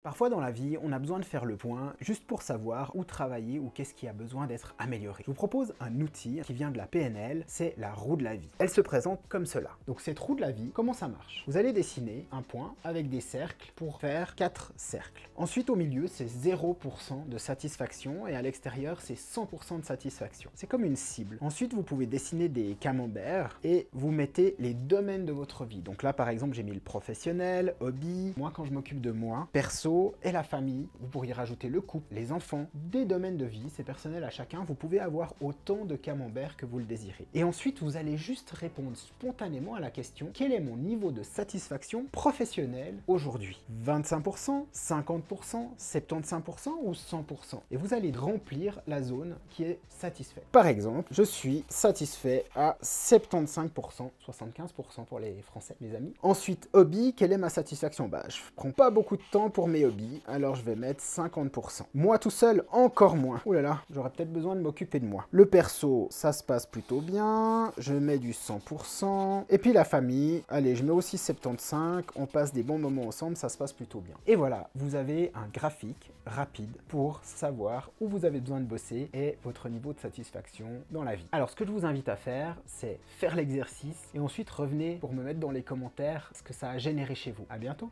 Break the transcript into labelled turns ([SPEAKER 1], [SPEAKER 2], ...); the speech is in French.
[SPEAKER 1] Parfois dans la vie, on a besoin de faire le point juste pour savoir où travailler ou qu'est-ce qui a besoin d'être amélioré. Je vous propose un outil qui vient de la PNL, c'est la roue de la vie. Elle se présente comme cela. Donc cette roue de la vie, comment ça marche? Vous allez dessiner un point avec des cercles pour faire 4 cercles. Ensuite au milieu, c'est 0% de satisfaction et à l'extérieur, c'est 100% de satisfaction. C'est comme une cible. Ensuite, vous pouvez dessiner des camemberts et vous mettez les domaines de votre vie. Donc là, par exemple, j'ai mis le professionnel, hobby, moi quand je m'occupe de moi, perso, et la famille, vous pourriez rajouter le couple, les enfants, des domaines de vie, c'est personnel à chacun, vous pouvez avoir autant de camemberts que vous le désirez. Et ensuite, vous allez juste répondre spontanément à la question, quel est mon niveau de satisfaction professionnelle aujourd'hui? 25%, 50%, 75% ou 100%? Et vous allez remplir la zone qui est satisfaite. Par exemple, je suis satisfait à 75%, 75% pour les Français, mes amis. Ensuite, hobby, quelle est ma satisfaction? Je prends pas beaucoup de temps pour mes hobbies, alors je vais mettre 50%. Moi tout seul, encore moins. Ouh là là, j'aurais peut-être besoin de m'occuper de moi. Le perso, ça se passe plutôt bien, je mets du 100%. Et puis la famille, allez, je mets aussi 75, on passe des bons moments ensemble, ça se passe plutôt bien. Et voilà, vous avez un graphique rapide pour savoir où vous avez besoin de bosser et votre niveau de satisfaction dans la vie. Alors ce que je vous invite à faire, c'est faire l'exercice et ensuite revenez pour me mettre dans les commentaires ce que ça a généré chez vous. À bientôt.